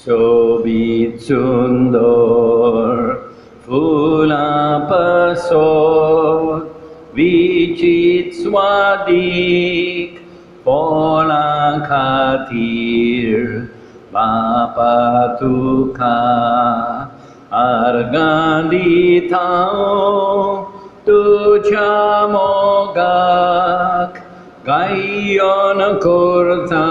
शोभित सुंदर फुलांपासून विचित स्वादिक फळां खातीर बापा तुका अर्गां दिता तुझ्या मोगाक गायन करता.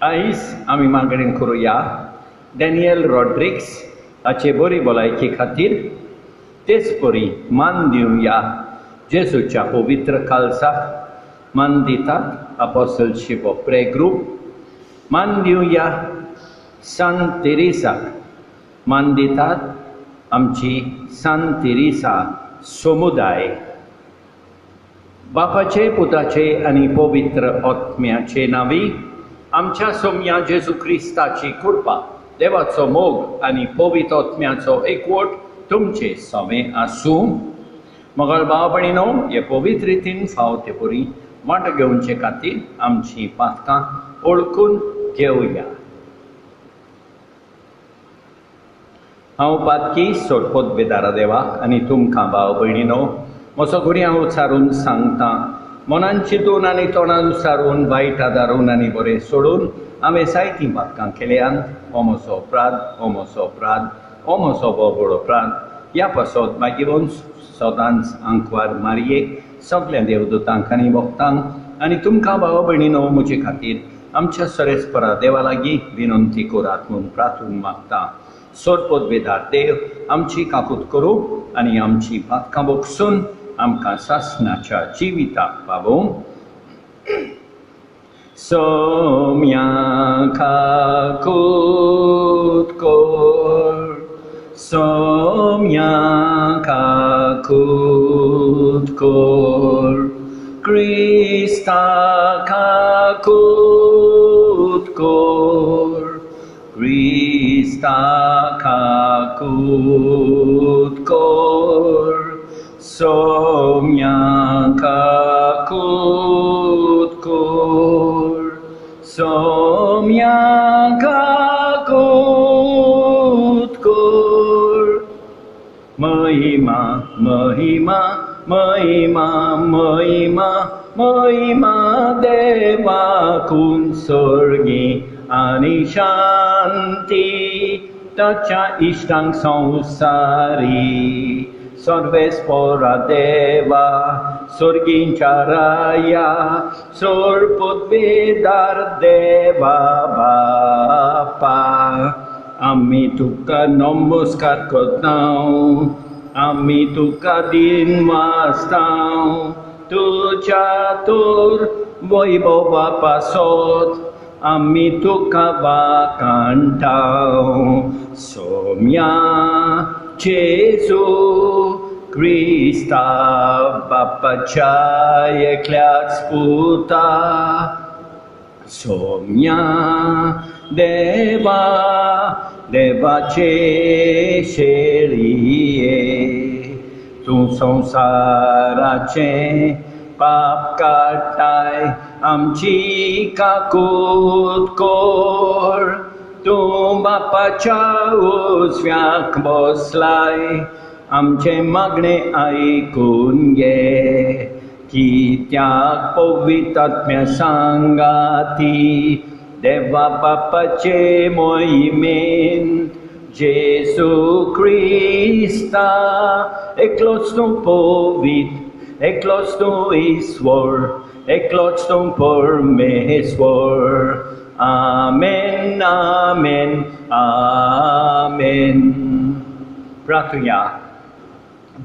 आयज आमी मागणें करुया डॅनियल रॉड्रिक्स हाचे बरी भलायके खातीर. तेच बरी मान दिवया जेजूच्या पवित्र काळजाक. मान दितात अपोस्टलशिप ऑफ प्रे ग्रुप. मान दिवया सांत तेरेसाक. मान दितात आमची सांत तेरेसा समुदाय. बापाचे पुताचे आनी पवित्र आत्म्याचे नांवी आमच्या सोम्या जेजू क्रिस्ताची कृपा, देवाचो मोग आनी पवित्र आत्म्याचो एकवट तुमचे सवे आसूं. मोगाळ भाव भयणीनो, हे पवित्र रितीन फावते परी वांट घेवचे खातीर आमची पातकां ओळखून घेवया. हांव पातकी सोडपोत बेदारा देवाक आनी तुमकां भाव भयणीनो म्हजो गुरी हांव उचारून सांगता. मनान चिंतून आनी तोंडान उचारून वायट आदारून आनी बरें सोडून हांवें जायतीं पातकां केल्यान हो म्हजो अपराध, हो म्हजो अपराध, हो म्हजो बोबड अपराध. ह्या पासत मागीर सदांच आंकवार मारयेक सगळ्या देवदूतांक आनी भक्तांक आनी तुमकां भाव भयणीनो म्हजे खातीर आमच्या सरेस्परा देवा लागीं विनंती करात म्हूण प्रार्थून मागता. सोडपोत बेदार देव आमची काकूट करूं आनी आमची पातकां बगसून आमकां सासणाच्या जिविताक पावूं. सोम्या काकूट कर, सोम्या काकूट कर, क्रिस्ता काकूट कर, क्रिस्ता काकूट कर, सोम्या काकूट कर, सोम्या काकूट कर. महिमा महिमा महिमा महिमा महिमा देवाकून स्वर्गी आनी शांती ताच्या इश्टांक संवसारी. सर्वेस्परा देवा स्वर्गींच्या राया सोडपोत बेदार देवा बापा आमी तुका नमस्कार करतां. आमी तुका दिन वाजतां. तुज्या तोर वैभवा पासत आमी तुका वाखाणटां. सोम्या जेजू क्रिस्ता बापाच्या एकल्याच पुता. सोम्या देवा देवाचे शेळिये तूं संवसाराचे पाप काडटाय. आमची काकूट कर. तूं बापाच्या उजव्याक बसलाय. आमचे मागणे आयकून घे. कित्याक पवित्र आत्म्या सांगाती देवा बापाचे मोहिमेन जेजू क्रिस्ता एकलोच तूं पवित्र, एकलोच तूं ईश्वर, एकलोच तूं परमेश्वर. आमेन आमेन आमेन. प्रार्थुया.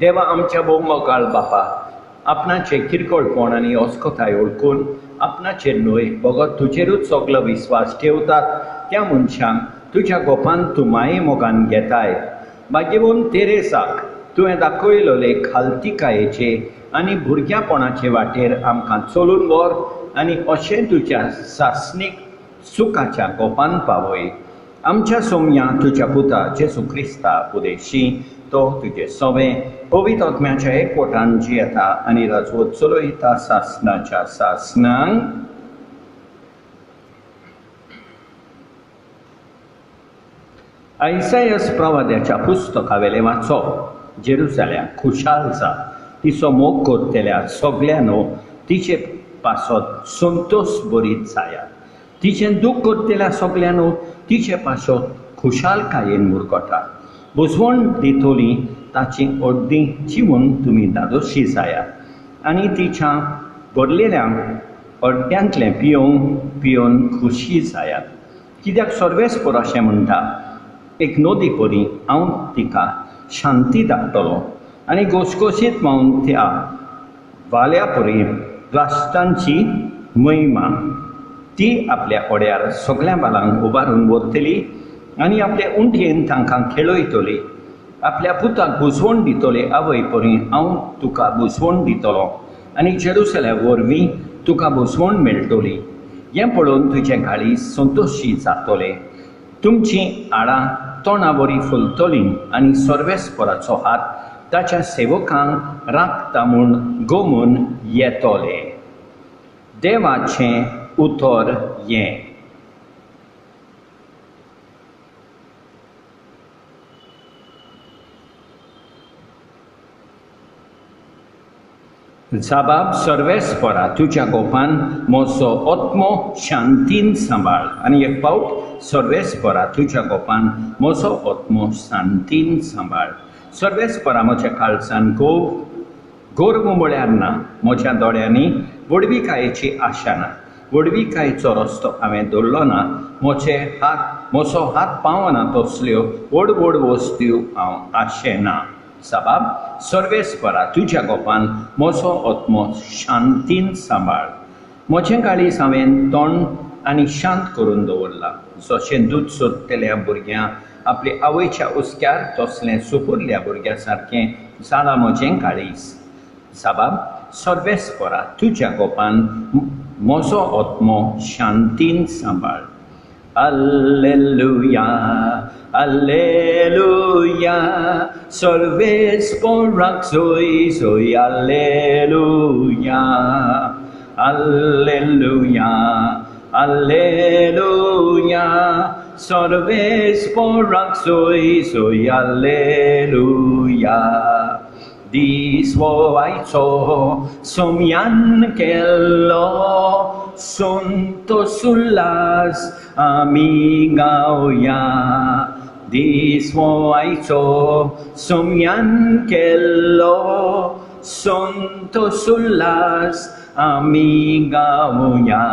देवा आमच्या मोगाळ बापा, आपणाचे किरकोळपण आनी अस्कोताय ओळखून आपणाचेर न्हय बगत तुजेरूच सगलो विस्वास ठेवतात त्या मनशांक तुज्या गोपान तूं माये मोगान घेताय. भाग्यवन तेरेसाक तुवें दाखयलोले खालतिकायेचे आनी भुरग्यापणाचे वाटेर आमकां चलून व्हर आनी अशें तुज्या सासणीक सुखाच्या गोपान पावय. आमच्या सोम्या तुज्या पुता जेजू क्रिस्ता उदेशी तो तुजे सवे पवित्र आत्म्याच्या एकवटान जियेता आनी राजवत चलयता सासणाच्या सासणांक. आयसायास प्रवाद्याच्या पुस्तकावेले वाचप जेरुसलेम खुशाल जा तिचो मोग करतल्या सगळ्यांनो तिचे पासत संतोष बरीत जाया तिचें दूख करतल्या सगळ्यांनो तिचे पासत खुशालकायेन मुरगटा बुजवण दितोली ताची अर्दी चिवून तुमी दादोशी जायात आनी तिच्या भरलेल्या अर्द्यांतलें पियोन खुशी जायात कित्याक सर्वेस्पर अशें म्हणटा एक नदी परी हांव तिका शांती धाडटलो आनी घोसघोशीत व्हांवन त्या वाल्या परी राष्ट्रांची महिमा ती आपल्या ओड्यार सगळ्या बालांक उबारून व्हरतली आनी आपल्या उंटयेन तांकां खेळयतली आपल्या पुताक बुजवण दितले आवय परी हांव तुका बुजवण दितलो आनी जेरुसलेम वरवीं तुका बुजवण मेळटली हें पळोवन तुजें गाळी संतोशी जातले तुमची आडां तोंडां बरीं फुलतलीं आनी सर्वेस्पराचो हात ताच्या सेवकांक राखता म्हूण गमून येतले देवाचें उतर हें जाबाब सर्वेस्परा तुज्या गोपान म्हजो आत्मो शांतीन सांबाळ आनी एक फावट सर्वेस्परा तुज्या गोपान म्हजो आत्मो शांतीन सांबाळ सर्वेस्परा म्हज्या काळजान गोरव म्हळ्यार ना म्हज्या दोळ्यांनी वडविकायेची आशा ना वडविकायेचो रस्तो हांवें दवरलो ना म्हजो हात पावना तसल्यो व्हड व्हड वस्तू हांव आशेना साबाब सर्वेस्परा तुज्या गोपान म्हजो आत्मो शांतीन सांबाळ म्हजें काळीज हांवें तोंड आनी शांत करून दवरला जशें दूद सोदतल्या भुरग्यां आपले आवयच्या उस्क्यार तसलें सुपुरल्या भुरग्या सारकें जालां म्हजें काळीज साबाब सर्वेस्परा तुज्या गोपान म्हजो आत्मो शांतीन सांबाळ Alleluia, Alleluia, सर्वेस्पराक सोय सोय Alleluia, Alleluia, Alleluia, सर्वेस्पराक सोय सोय Alleluia. Diswoajco somjan kello suntos ulas amigauja Diswoajco somjan kello suntos ulas amigauja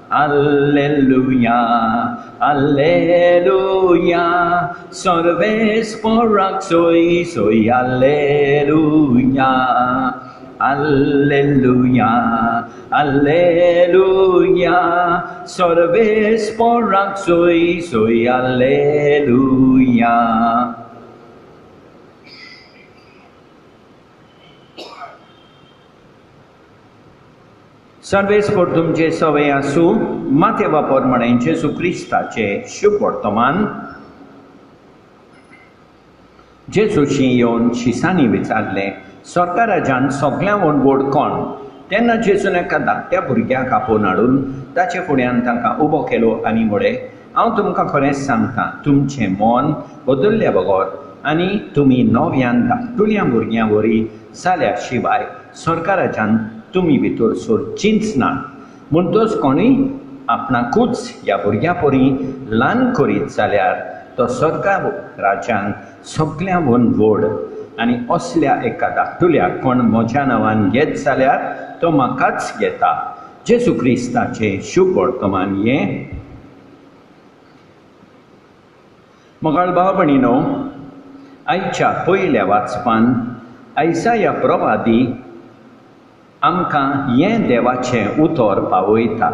Alleluia, Alleluia, सर्वेस्पराक सोय सोय Alleluia, Alleluia, Alleluia, सर्वेस्पराक सोय सोय Alleluia. सर्वेस्पर तुमचे सवय आसूं माते वापर म्हणे जेजू क्रिस्ताचे शुभ वर्तमान जेजूशी येवन शिसांनी विचारलें स्वर्गा राज्यांत सगळ्यांत व्हड कोण तेन्ना जेजून एका धाकट्या भुरग्याक आपोवन हाडून ताचे फुड्यान तांकां उबो केलो आनी म्हळें हांव तुमकां खरेंच सांगतां तुमचें मन बदल्ल्या बगर आनी तुमी नव्यान धाकटुल्या भुरग्यां वरी जाल्या शिवाय स्वर्गा राज्यांत तुमी भितर सरचींच ना म्हणटच कोणूय आपणाकूच ह्या भुरग्या परी ल्हान करीत जाल्यार तो स्वर्गा राज्यांत सगळ्यांत व्हड आनी असल्या एका धाकटुल्याक कोण म्हज्या नांवान घेत जाल्यार तो म्हाकाच घेता जेजू क्रिस्ताचें शुभ वर्तमान हें मोगाळ भाव भयणीनो आयच्या पयल्या वाचपान आयसाया प्रवादी आमकां हें देवाचें उतर पावयता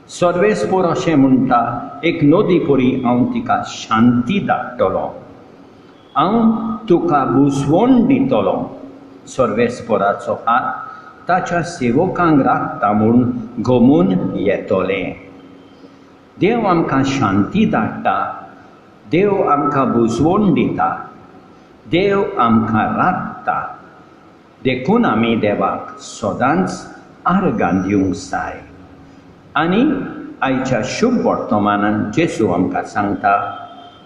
सर्वेस्पर अशें म्हणटा एक नदी परी हांव तिका शांती धाडटलो हांव तुका बुजवण दितलो सर्वेस्पराचो हात ताच्या सेवकांक राखता म्हूण गमून येतले देव आमकां शांती धाडटा देव आमकां बुजवण दिता देव आमकां राखता देखून आमी देवाक सदांच आर्गां दिवंक जाय आनी आयच्या शुभ वर्तमानांत जेजू आमकां सांगता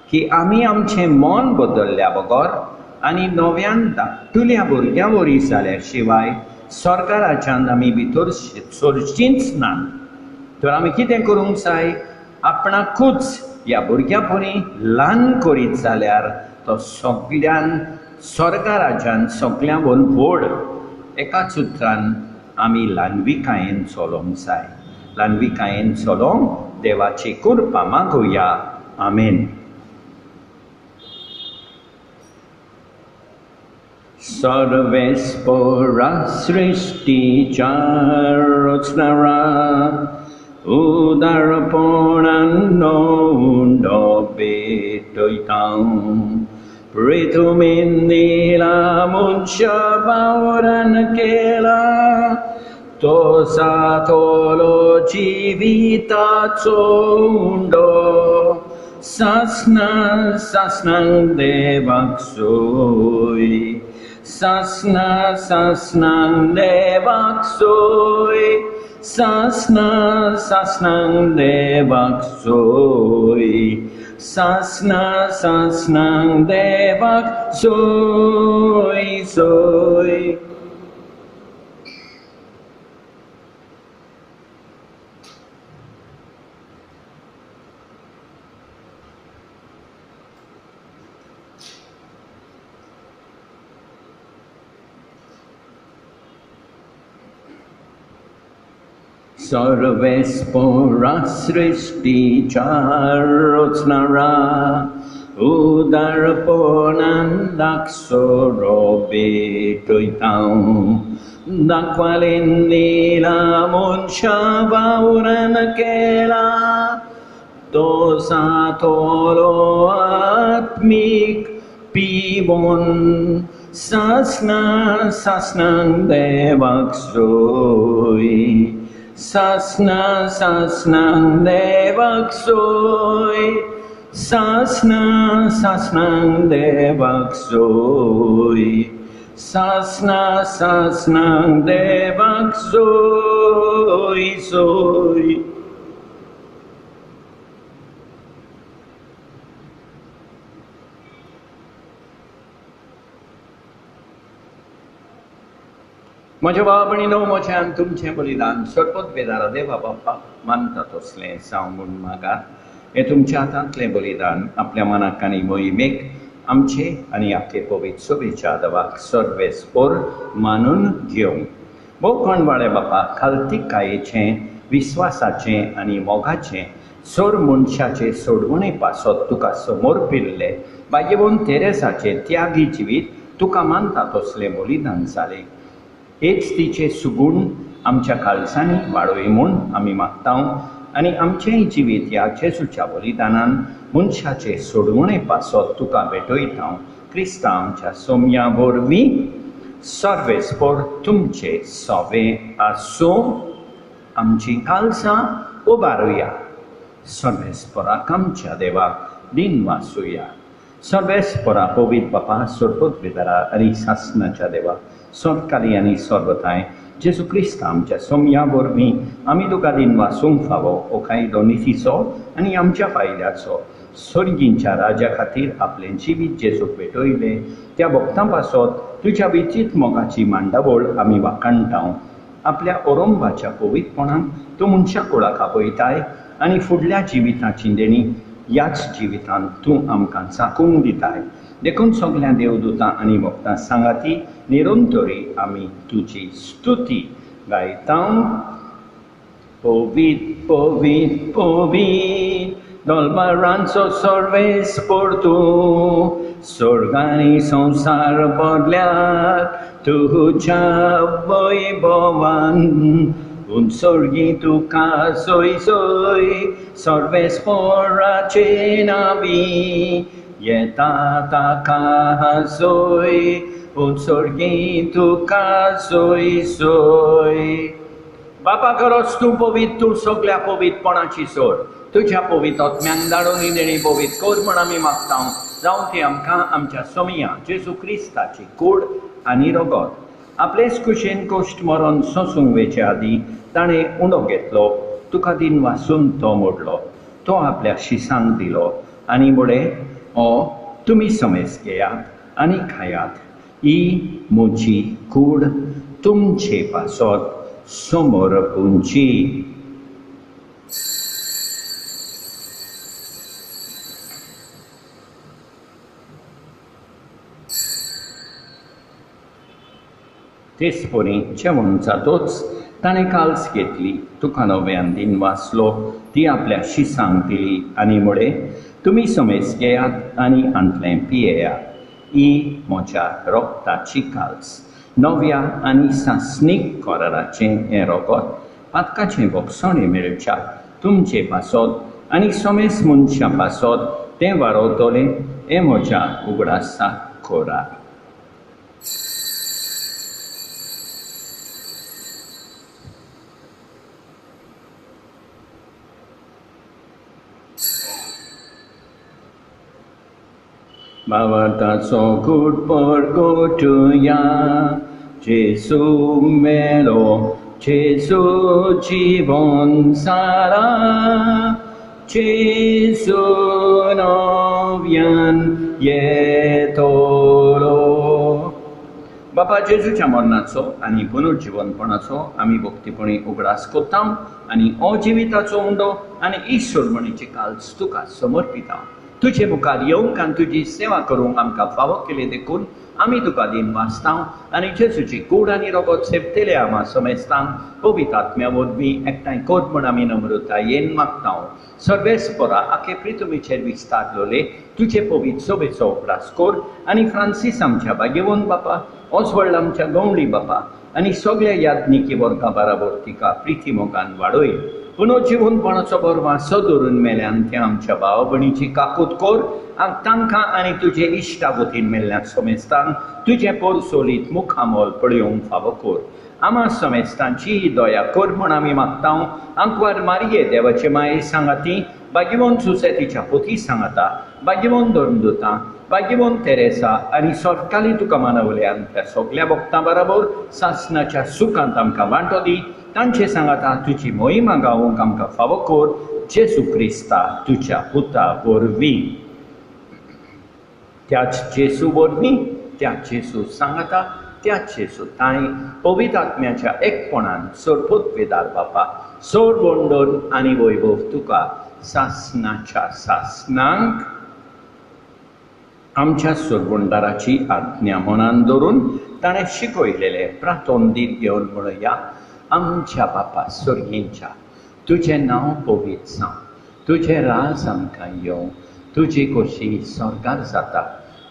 की आमी आमचें मन बदलल्या बगर आनी नव्यान धाकटुल्या भुरग्यां वरी जाल्या शिवाय स्वर्गा राज्यांत आमी भितर सरचींच ना। तर आमी कितें करूंक जाय? आपणाकूच ह्या भुरग्या परी ल्हान करीत जाल्यार तो सगळ्यान स्वर्गा राज्यांत सगळ्यां व्हड। एकाच उतरान आमी ल्हानविकायेन चलोवंक जाय। ल्हानविकायेन चलोवंक देवाची कृपा मागुया। आमेन। सर्वेस्परा सृष्टीच्या रचणारा उदारपणान भेटयता पृथ्वीन दिला मनुष्य बावरान केला तो सातलो जिविताचो उंडो सासना सासनांक देवाक सोय सासना सासनांक देवाक सोय सासना सासनांक देवाक सोय सासना सासनांक देवाक सोय सोय। सर्वेस्परा सृष्टीच्या रचणारा उदारपणान दाखसरो भेटयता दाखवालेन दिला मनुष्य बावरान केला तो सातलो आत्मीक पिवोन सासना सासनांक देवाक सोय सासना सासनांक देवाक सोय सासना सासनांक देवाक सोय सासना सासनांक देवाक सोय सोय। म्हज्या भावा भयणीनो, म्हज्यान तुमचें बलिदान सरपत बेदारा देवा बाप्पाक मानता तसलें जावं म्हूण मागात। हें तुमच्या हातांतलें बलिदान आपल्या मनाक आनी मोहिमेक आमचे आनी आपले पवित्र सोबेच्या देवाक सर्वेस्पर मानून घेवंक। भोव कणवाळे बापा, खालतिकायेचें विस्वासाचें आनी मोगाचें सोर मनशाचे सोडवणे पासत तुका समोर पिल्ले भाग्यवन तेरेसाचें त्यागी जिवीत तुका मानता तसलें बलिदान जालें। हेच तिचे सुगूण आमच्या काळजांनी वाडोय म्हूण आमी मागता आनी आमचेंय जिवीत ह्या जेजूच्या बलिदानान मनशाचे सोडवणे पासत तुका भेटयता। क्रिस्ता आमच्या सोम्या वरवीं सर्वेस्पर तुमचे सोवे आसूं। आमची काळजां उबारुया, सर्वेस्पराक आमच्या देवाक दिन वासुया। सर्वेस्परा पवित्र बापा, सरपत बेदारा आनी सासनाच्या देवा, सर्वकाली आनी सर्वथाय जेजू क्रिस्त आमच्या सोम्या वरवीं आमी तुका दिन वासूंक फावो हो कायदो नितीचो आनी आमच्या फायद्याचो। सर्गींच्या राजा खातीर आपलें जिवीत जेजूक भेटयलें त्या भक्तां पासत तुज्या विचित मोगाची मांडावळ आमी वाखणटाव। आपल्या औरंगाबाच्या पवित्रपणान तूं मनशा कुळाक आपयताय आनी फुडल्या जिविताची देणी ह्याच जिवितांत तूं आमकां चाखूंक दिताय। देखून सगळ्या देवदूतां आनी भक्तां सांगाती निरंतरी आमी तुजी स्तुती गायता। पवित्र पवित्र पवित्र दलबारांचो सर्वेस्पर तूं, स्वर्ग आनी संवसार बदल्यात तुज्या वैभवान। उत्सर्गी तुका सोय सोय सर्वेस्पराचे नावी, येता ताका सोय उत्सर्गी तुका सोय सोय। बापा खरोच तूं पवित्र, तूं सगळ्या पवित्रपणाची सोड तुज्या पवित्र आत्म्यान धाडून ही देणी पवित्र कर म्हण आमी मागता। जावं ती आमकां आमच्या सोमिया जेजू क्रिस्ताची कूड आनी रगत आपलेच कुशेन कोश्ट मरण सोंसूंक वेचे आदी ताणें उणो घेतलो, तुका दिन वासून तो मोडलो, तो आपल्या शिसांक दिलो आनी मुळे हो तुमी समेज घेयात आनी खायात, ही म्हजी कूड तुमचे पासत समर्पूंची. तेचपरी जेवण जातोच ताणें काल्स घेतली, तुका नव्यान दिन वाचलो, ती आपल्या शिसांक दिली आनी म्हळें, तुमी समेज घेयात आनी हांतलें पियेयात, ही म्हज्या रोगताची काल्स. नव्या आनी सासणीक कराराचें हें रोगत पातकाचें भोगसणें मेळच्या तुमचे पासत आनी समेज मनशा पासत तें वाडोवतलें, हें म्हज्या उगडासा खोराक. Bhavataso kutpor gotuya, Jesu melo, Jesu jivon sara, Jesu novian yetolo. बापा जेजूच्या मरणाचो आनी पुनर्जीवनपणाचो आमी भक्तीपणी उगडास कोत्ता आनी अजिविताचो उंडो आनी ईश्वरमणीची काल्स तुका समर्पिता. तुजे मुखार येवंक आनी तुजी सेवा करूंक आमकां फावो केले देखून आमी तुका दिन वाचता आनी जेजूची कूड आनी रोगत सेवतेले आमा समेजतांक पवित्र आत्म्या वरवीं एकठांय कर म्हूण आमी नम्रतायेन मागता. सर्वेस्परा आखे पृथ्वीचेर विस्तारलोले तुजे पवित्र सोबेचो उपरास कर आनी फ्रांसीस आमच्या भाग्यवन बापा, ऑस्वल्ड आमच्या गवंडी बापा आनी सगळ्या याज्ञिकी वर्गा बराबर तिका प्रिती मोगान वाडय. पुनर्जीवनपणाचो बरवा सदरून मेल्यान त्या आमच्या भाव भयणीची काकूत कर तांकां आनी तुजे इश्टागतीन मेल्ल्यान समेजतान तुजे पोरसोलीत मुखामोल पळयोवंक फावो कर. आमा समेजतांची ही दया कर म्हूण आमी मागता. आंकवार मारये देवाचे माये सांगाती, भाग्यवन सुसेतीच्या पोती सांगाता, भाग्यवन धर्मदूतां, भाग्यवन तेरेसा आनी सरकाली तुका मानवल्यान त्या सगळ्या भक्तां बरोबर सासणाच्या सुखांत आमकां वांटो दी. तांचे सांगाता तुजी मोहिमा गावूंक आमकां फावो कर, जेजू क्रिस्ता तुज्या पुता वरवीं. त्याच जेजू वरवीं, त्याच जेजू सांगाता, त्याच जेजू तांणी पवित्र आत्म्याच्या एकपणान सरपोत वेदार बापा सोर वंडोन आनी वैभव तुका सासणाच्या सासणांक आमच्या सोरवंडाराची आज्ञा मनान दवरून ताणें शिकयलेले प्रार्थोन दीत घेवन म्हणया, आमच्या बापा स्वर्गींच्या, तुजें नांव पवित्र जावं, तुजें राज आमकां येवं, तुजी खोशी स्वर्गार जाता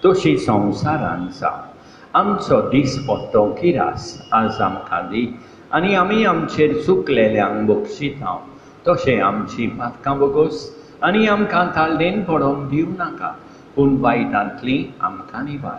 तशी संवसारान जावं. आमचो दिसपट्टो गिरास आज आमकां दी आनी आमी आमचेर चुकलेल्यांक बक्षिता तशें आमची पातकां बगोस आनी आमकां ताळडेन पडोवंक दिवं नाका, पूण वायटांतली आमकां निवार.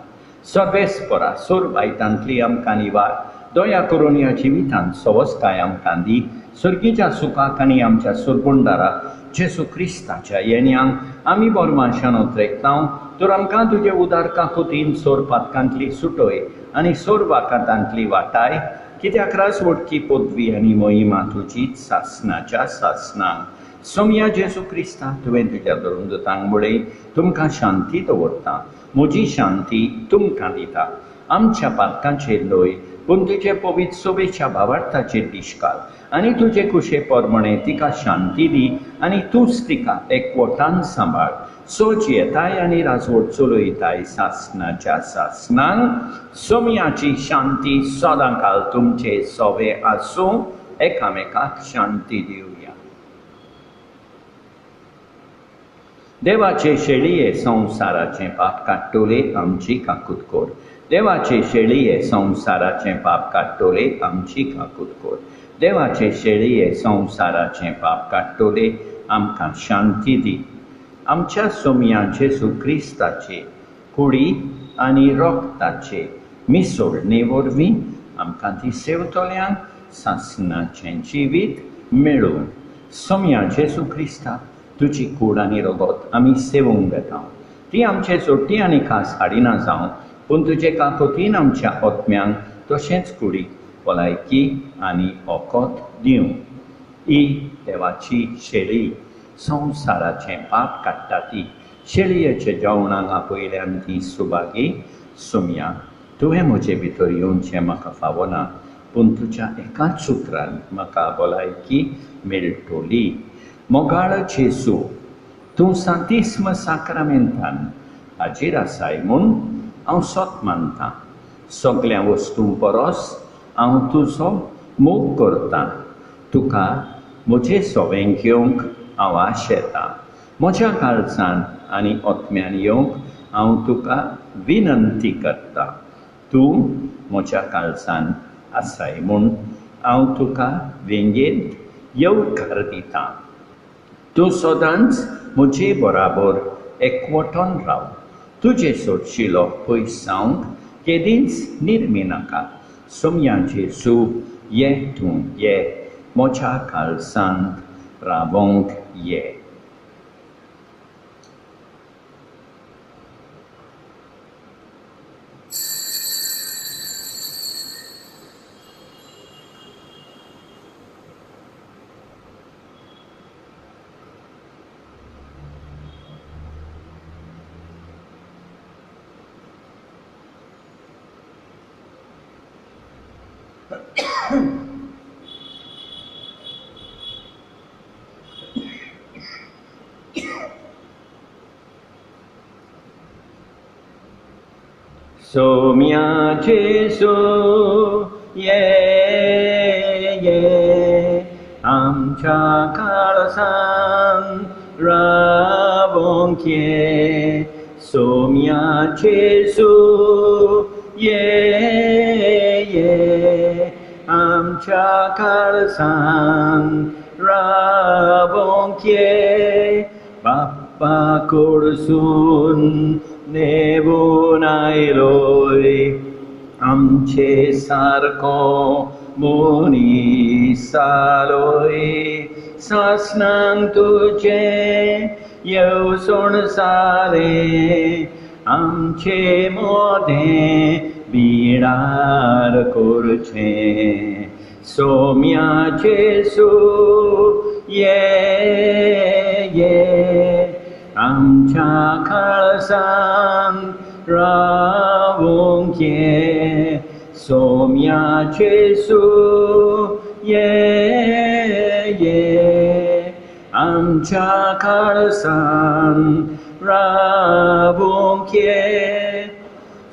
सर्वेस्परा सोर वायटांतली आमकां निवार. दया करून ह्या जिवितांत सवस्ताय आमकां दी. सर्गीच्या सुखाक आनी आमच्या सोरगुंडाराक जेजू क्रिस्ताच्या येण्याक आमी बोरमाशान उतरेकता. तर आमकां तुजे उदार काकुतीन सोर पातकांतली सुटय आनी सोर वाकातांतली वाटाय, कित्याक राजवटकी पदवी आनी मोहिमा तुजीच सासणाच्या सासणांक. सोम्या जेजू क्रिस्ता तुवें तुज्या धर्मदूतांक म्हळें, तुमकां शांती दवरता, म्हजी शांती तुमकां दिता. आमच्या पातकांचेर लय, पूण तुजे पवित्र सोबेच्या भावार्थाचेर दिश्काल आनी तुजे कुशे परमणे तिका शांती दी आनी तूंच तिका एकवटान सांबाळ. सोच येताय आनी राजवट चलयताय सासणाच्या सासणांक. सोम्याची शांती सदांकाल तुमचे सोबे आसूं. एकामेकाक शांती दिवया. देवाचे शेळये संवसाराचें पाप काडटोले आमची काकूत कर. देवाचे शेळये संवसाराचें पाप काडटोले आमची काकूत कर. देवाचे शेळये संवसाराचें पाप काडटोले आमकां शांती दी. आमच्या सोम्या जेजू क्रिस्ताचे कुडी आनी रोगताचे मिसळणे वरवीं आमकां ती सेवतल्यांक सासणाचें जिवीत मेळून. सोम्या जेजू क्रिस्ता तुजी कूड आनी रोगत आमी सेवूंक घेता. ती आमचे जोडटी आनी खास हाडिना जावं, पूण तुजे काकुतीन आमच्या आत्म्यांक तशेंच कुडीक भलायकी आनी ओकोत दिवं. ही देवाची शेळी संवसाराचें पाप काडटा ती. शेळयेच्या जेवणाक आपयल्यान ती सुबागी सुम्या तुवें म्हजे भितर येवचें म्हाका फावना पूण तुज्या एकाच सुत्रान म्हाका भलायकी मेळटली. मोगाळ जेजू, तूं सांतिस्म साक्रामेंतान हाजीर आसाय म्हूण हांव सोत मानतां. सगळ्या वस्तूं परस हांव तुजो मोग करतां. तुका म्हजें सवें घेवंक हांव आशेतां. म्हज्या काळजान आनी ओतम्यान येवंक हांव तुका विनंती करतां. तूं म्हज्या काळजान आसाय म्हूण हांव तुका वेंगेंत येवकार दितां. तूं सदांच म्हजे बराबर एकवटोन राव. तुजे सोडशिलो पयस जावंक केदींच निर्मी नाका. सोम्या जेजू, ये तूं ये म्हज्या काळजांत रावोंक ये. सोम्या जेजू, ये ये आमच्या काळजांत रावोंक ये. सोम्या जेजू, ये ये आमच्या काळजांत रावोंक ये. बाप्पा कडसून नेवून आयलोय आमचे सारको मनीस जालोय. सासणांक तुजें येवसण जालें आमचे मोदें बिडार करचें. सोम्या जेजू, ये ये आमच्या काळजांत रावोंक ये. सोम्या जेजू, ये ये आमच्या काळजांत रावोंक ये.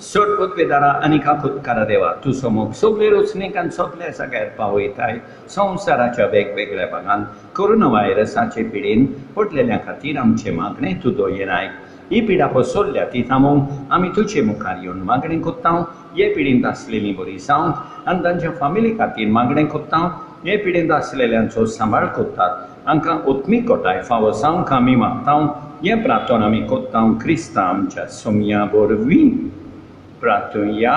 सोडपूत वेदारा आनी काकुतकारा देवा, तुजो मोग सगळे रचणेक आनी सगळ्या जाग्यार पावयताय. संवसाराच्या वेगवेगळ्या भागांत कोरोना व्हायरसाचे पिडेन पडलेल्या खातीर आमचे मागणें तूं दोयेनाय. ही पिडा पसरल्या ती थांबोवंक आमी तुजे मुखार येवन मागणें कोत्तां. हे पिडींत आसलेलीं बरी जावंक आनी तांच्या फामिली खातीर मागणें कोत्तां. हे पिडींत आसलेल्यांचो सांबाळ कोत्तात. हांकां ओत्मीक कोटाय फावो जावंक आमी मागतां. हे प्रार्थना आमी कोत्तां क्रिस्ता आमच्या सोम्या वरवीं. प्रार्थुया.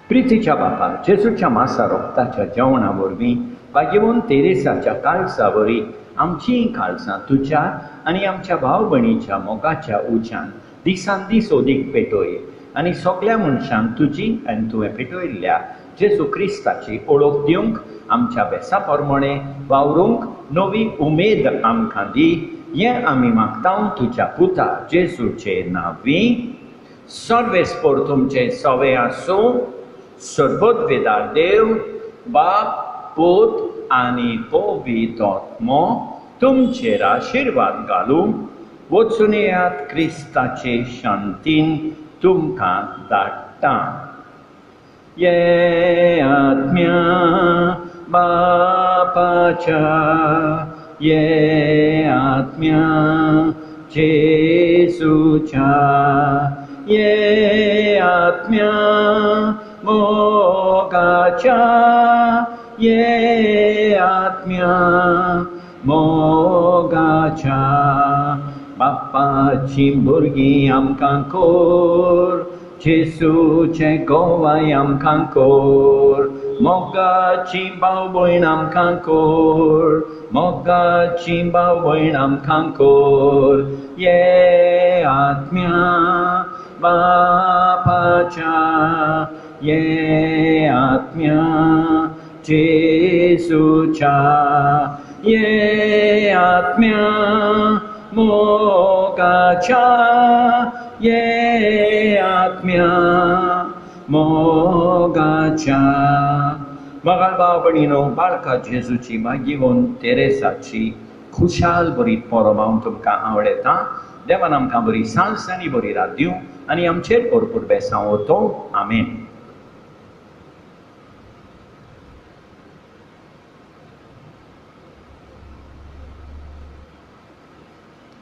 प्रितीच्या बापा, जेजूच्या मासा रोगताच्या जेवणा वरवीं भाग्यवन तेरेसाच्या काळजावरी आमचीं काळजां तुज्या आनी आमच्या भाव भयणीच्या मोगाच्या उज्यान दिसान दीस ओदीक पेटोय आनी सगळ्या मनशांक तुजी आनी तुवें पेटयल्ल्या जेजू क्रिस्ताची ओळख दिवंक आमच्या बेसा प्रमाणे वावरूंक नवी उमेद आमकां दी. हें आमी मागतां तुज्या पुता जेजूचे नांवीं. सर्वेस्पोर तुमचे सवे आसूं. सर्वोद वेदार देव बाप, पूत आनी पवित्र आत्मो तुमचेर आशिर्वाद घालूं. वचून येयात क्रिस्ताचे शांतीन तुमकां धाडटा. ये आत्म्या बापाच्या, ये आत्म्या जेजूच्या, ये आत्म्या मोगाच्या, ये आत्म्या मोगाच्या. बाप्पाची भुरगीं आमकां कोर, जेजूचे गोवाय आमकां कोर. मोगाची भाव भयण आमकां कोर, मोगाची भाव भयण आमकां कोर. ये आत्म्या बापाच्या, ये आत्म्या जेजूच्या, ये आत्म्या मोगाच्या ये आत्म्या मोगाच्या. मगाळ भाव भयणीनो, बाळका जेजूची मागीवन तेरेसाची खुशाल बरी पोरमावन तुमकां आवडटा. देवान आमकां बरी सांस आनी बरी रात दिवं आनी आमचेर भरपूर बेसांव वतो. आमेन.